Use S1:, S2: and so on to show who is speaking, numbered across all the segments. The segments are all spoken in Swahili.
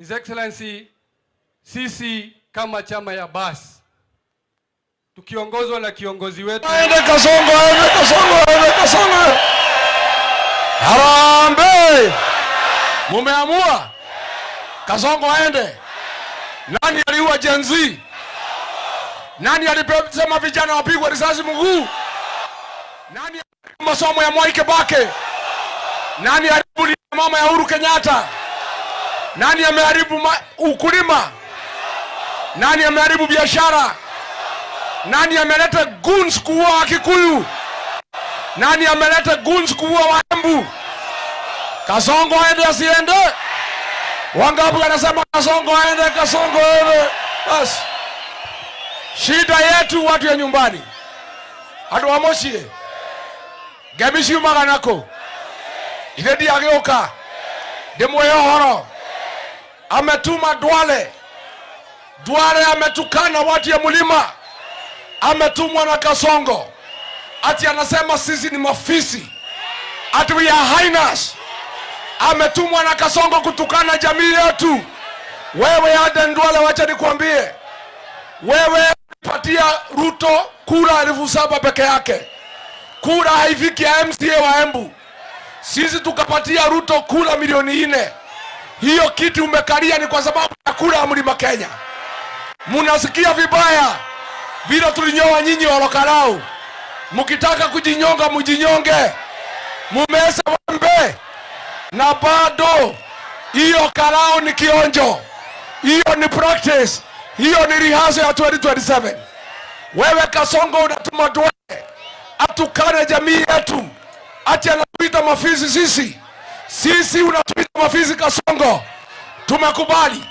S1: His Excellency, sisi kama chama ya BAS tukiongozwa na kiongozi wetu
S2: aende Kasongo. Harambee! Mumeamua Kasongo aende. Nani aliua Gen Z? Nani alisema vijana wapigwe risasi mguu? Nani masomo ya Mwai Kibaki? Nani aliharibu mama ya Uhuru Kenyatta? Nani ameharibu ukulima? Nani ameharibu biashara? Nani ameleta guns kuua Kikuyu? Nani ameleta guns kuua Waembu? Kasongo aende asiende? Wangapi wanasema Kasongo aende, Kasongo aende? Bas. Shida yetu watu ya nyumbani. Adu amoshie. Gemishi maganako. Iledi ageuka. Demoyo horo. Ametuma Duale. Duale ametukana watu ya Mulima. Ametumwa na Kasongo. Ati anasema sisi ni mafisi. Ati we are hyenas. Ametumwa na Kasongo kutukana jamii yetu. Wewe Aden Duale, wacha nikwambie. Wewe patia Ruto kura 7,000 peke yake. Kura haifiki ya MCA wa Embu. Sisi tukapatia Ruto kura milioni 4. Hiyo kiti umekalia ni kwa sababu ya kura ya Mlima Kenya. Munasikia vibaya vile tulinyoa nyinyi Olokarau. Mukitaka kujinyonga mujinyonge. Mumesa wembe. Na bado hiyo Karau ni kionjo. Hiyo ni practice. Hiyo ni rehearsal ya 2027. Wewe Kasongo unatuma Duale atukane jamii yetu. Ati anatuita mafisi sisi. Sisi unatuita mafisi Kasongo. Tumekubali.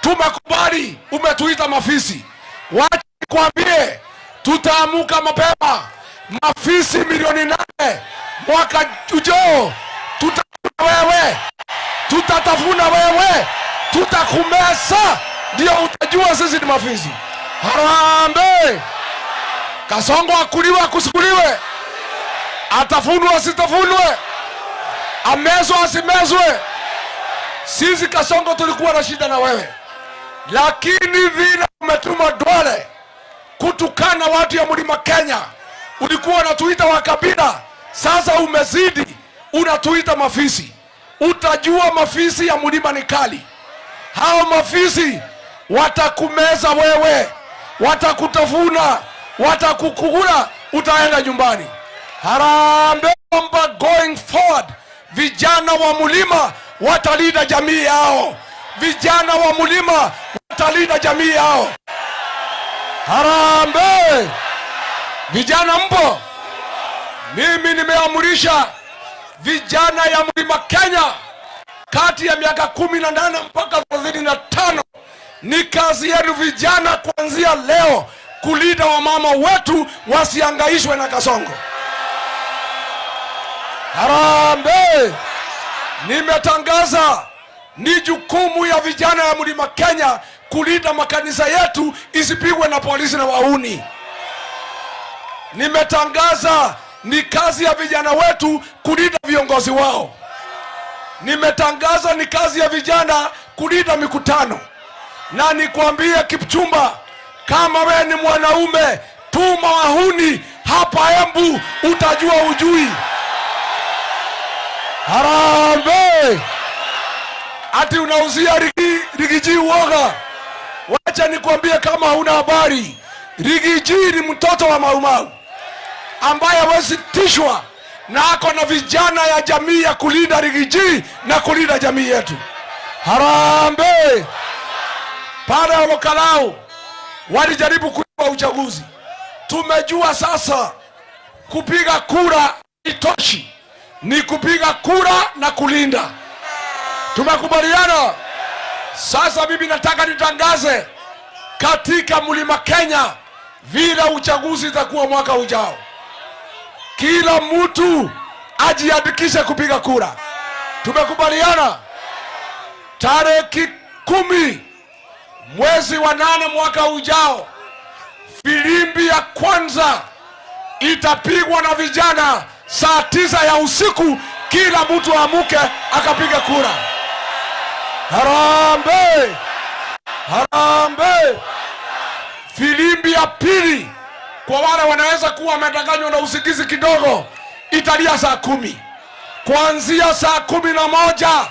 S2: Tumekubali umetuita mafisi. Wacha nikwambie tutaamuka mapema. Mafisi milioni 8 mwaka ujao. Tutatafuna wewe. Tutatafuna wewe. Tutakumesa. Ndio utajua sisi ni mafisi. Harambee! Kasongo akuliwe akusukuliwe. Atafunwa asitafunwe. Amezwe asimezwe. Sisi Kasongo tulikuwa na shida na wewe. Lakini vile umetuma Duale kutukana watu ya Mlima Kenya. Ulikuwa unatuita wakabila. Sasa umezidi. Unatuita mafisi. Utajua mafisi ya Mlima ni kali. Hao mafisi watakumeza wewe. Watakutafuna. Watakukula. Utaenda nyumbani. Harambee going forward. Vijana wa Mlima watalinda jamii yao. Vijana wa Mlima watalinda jamii yao. Harambee! Vijana mpo? Mimi nimeamurisha vijana ya Mlima Kenya kati ya miaka 18 mpaka 35. Ni kazi yenu vijana kuanzia leo kulinda wamama wetu wasiangaishwe na Kasongo. Harambee! Nimetangaza ni jukumu ya vijana ya Mlima Kenya kulinda makanisa yetu isipigwe na polisi na wahuni. Nimetangaza ni kazi ya vijana wetu kulinda viongozi wao. Nimetangaza ni kazi ya vijana kulinda mikutano. Na nikwambie Kipchumba, kama wewe ni mwanaume, tuma wahuni hapa Embu, utajua ujui. Harambee! Ati unauzia Rigiji uoga. Wacha nikwambie kama huna habari. Rigiji ni mtoto wa Mau Mau ambaye hawezi tishwa na ako na vijana ya jamii ya kulinda Rigiji na kulinda jamii yetu. Harambee! Pale Olokarau walijaribu kuiba uchaguzi. Tumejua sasa kupiga kura itoshi. Ni kupiga kura na kulinda. Tumekubaliana. Sasa mimi nataka nitangaze katika Mlima Kenya vile uchaguzi itakuwa mwaka ujao. Kila mtu ajiandikishe kupiga kura. Tumekubaliana. Tarehe 10 mwezi wa 8 mwaka ujao, filimbi ya kwanza itapigwa na vijana saa 9 ya usiku. Kila mtu amuke akapiga kura. Harambee! Harambee! Filimbi ya pili kwa wale wanaweza kuwa wamedanganywa na usingizi kidogo, italia saa 10. Kuanzia saa 11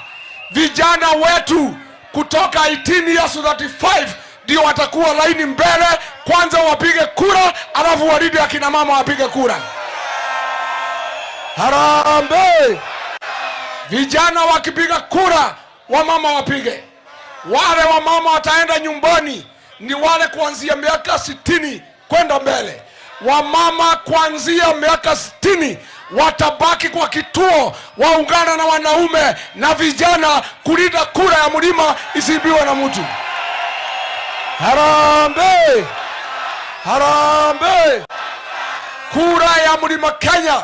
S2: vijana wetu kutoka 18 years to 35 ndio watakuwa laini mbele, kwanza wapige kura, alafu waridi akina mama wapige kura. Harambee! Vijana wakipiga kura, wamama wapige. Wale wamama wataenda nyumbani ni wale kuanzia miaka 60 kwenda mbele. Wamama kuanzia miaka 60 watabaki kwa kituo, waungana na wanaume na vijana kulinda kura ya mlima isibiwe na mtu. Harambee! Harambee! Kura ya mlima Kenya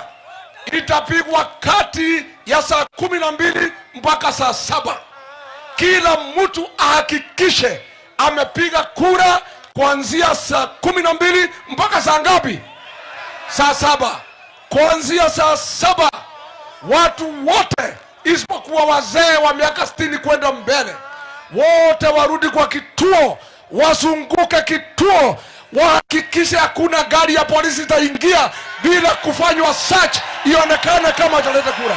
S2: itapigwa kati ya saa 12 mpaka saa 7. Kila mtu ahakikishe amepiga kura kuanzia saa 12 mpaka saa ngapi? Saa 7. Kuanzia saa 7 watu wote isipokuwa wazee wa miaka 60 kwenda mbele, wote warudi kwa kituo, wazunguke kituo, wahakikishe hakuna gari ya polisi itaingia bila kufanywa search ionekane kama ataleta kura.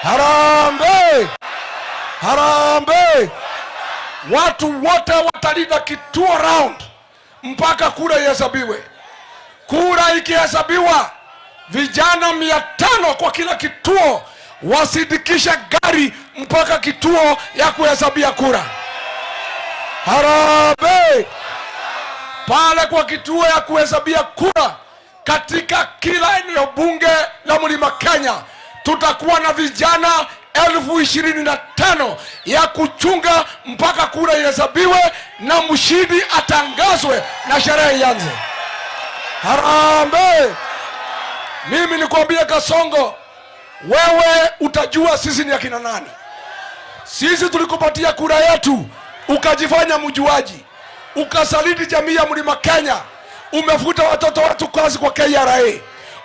S2: Harambee! Harambee! Watu wote watalinda kituo round mpaka kura ihesabiwe. Kura ikihesabiwa, vijana 500 kwa kila kituo wasindikisha gari mpaka kituo ya kuhesabia kura. Harambee! Pale kwa kituo ya kuhesabia kura katika kila eneo bunge la mlima Kenya tutakuwa na vijana 25,000 ya kuchunga mpaka kura ihesabiwe na mshindi atangazwe na sherehe ianze. Harambee! Mimi nikwambie Kasongo, wewe utajua sisi ni akina nani. Sisi tulikupatia kura yetu, ukajifanya mjuaji, ukasaliti jamii ya mlima Kenya. Umefuta watoto wetu kazi kwa KRA,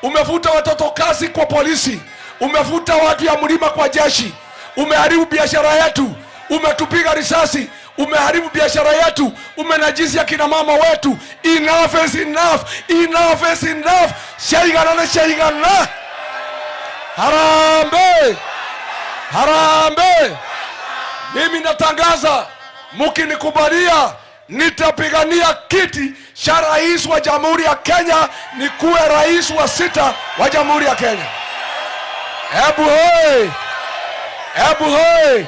S2: umefuta watoto kazi kwa polisi, umefuta watu ya mlima kwa jeshi, umeharibu biashara yetu, umetupiga risasi, umeharibu biashara yetu, umenajisi akina mama wetu. Enough is enough, enough is enough. Shaigana na shaigana. Harambee! Harambee! Mimi natangaza, mkinikubalia nitapigania kiti cha rais wa Jamhuri ya Kenya, nikuwe rais wa 6 wa Jamhuri ya Kenya. Hebu hoi! Hebu hoi!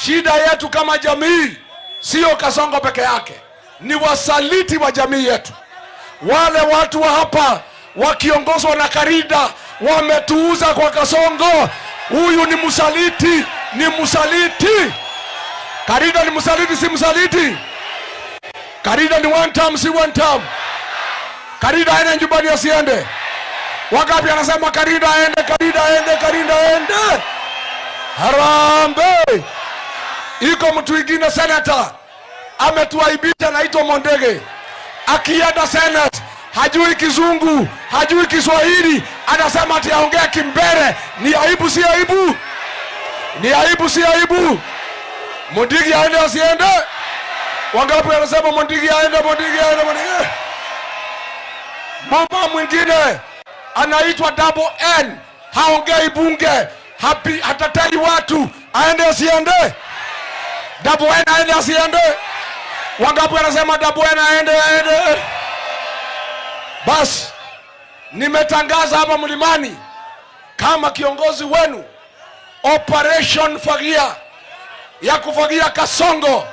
S2: Shida yetu kama jamii sio Kasongo peke yake, ni wasaliti wa jamii yetu. Wale watu wa hapa wakiongozwa na Karida wametuuza kwa Kasongo. Huyu ni msaliti, ni msaliti. Karida ni msaliti, si msaliti? Karida ni one term, si one term? Karida aende nyumbani asiende? Wangapi anasema Karida aende, Karida aende, Karida aende? Harambee! Iko mtu mwingine senator ametuaibisha, naitwa Mondege. Akienda Senate hajui kizungu, hajui Kiswahili, anasema ati aongea Kimbere. Ni aibu si aibu? Ni aibu si aibu? Mondege aende asiende? Wangapi anasema Mondege aende, Mondege aende, Mondege? Mama mwingine anaitwa Double N, haongei bunge, hatatai watu, aende asiende? Double N aende asiende? Wangapi anasema Double N aende, aende? Basi nimetangaza hapa mlimani kama kiongozi wenu Operation Fagia ya kufagia Kasongo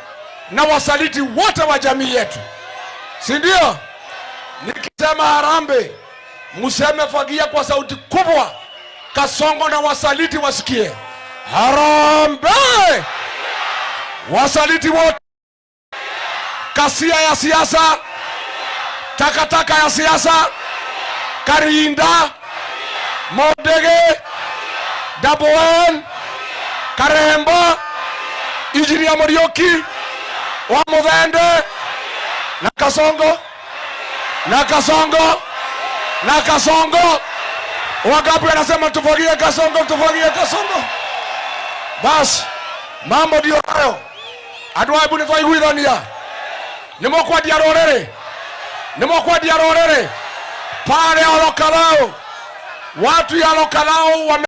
S2: na wasaliti wote wa jamii yetu, si ndio? Nikisema harambee, museme fagia kwa sauti kubwa, Kasongo na wasaliti wasikie. Harambee! Wasaliti wote, kasia ya siasa, takataka ya siasa, Karinda, Mondege, Double N, Karemba, Injinia Muriuki, Wamuthende na Kasongo, na Kasongo, na Kasongo. Wangapi anasema tufagie Kasongo, tufagie Kasongo? Basi Mambo ndio hayo. Andũ aya nĩ twaiguithania. Nĩ mũkwendia rũrĩrĩ. Nĩ mũkwendia rũrĩrĩ. Pale Olokalao. Watu ya Olokalao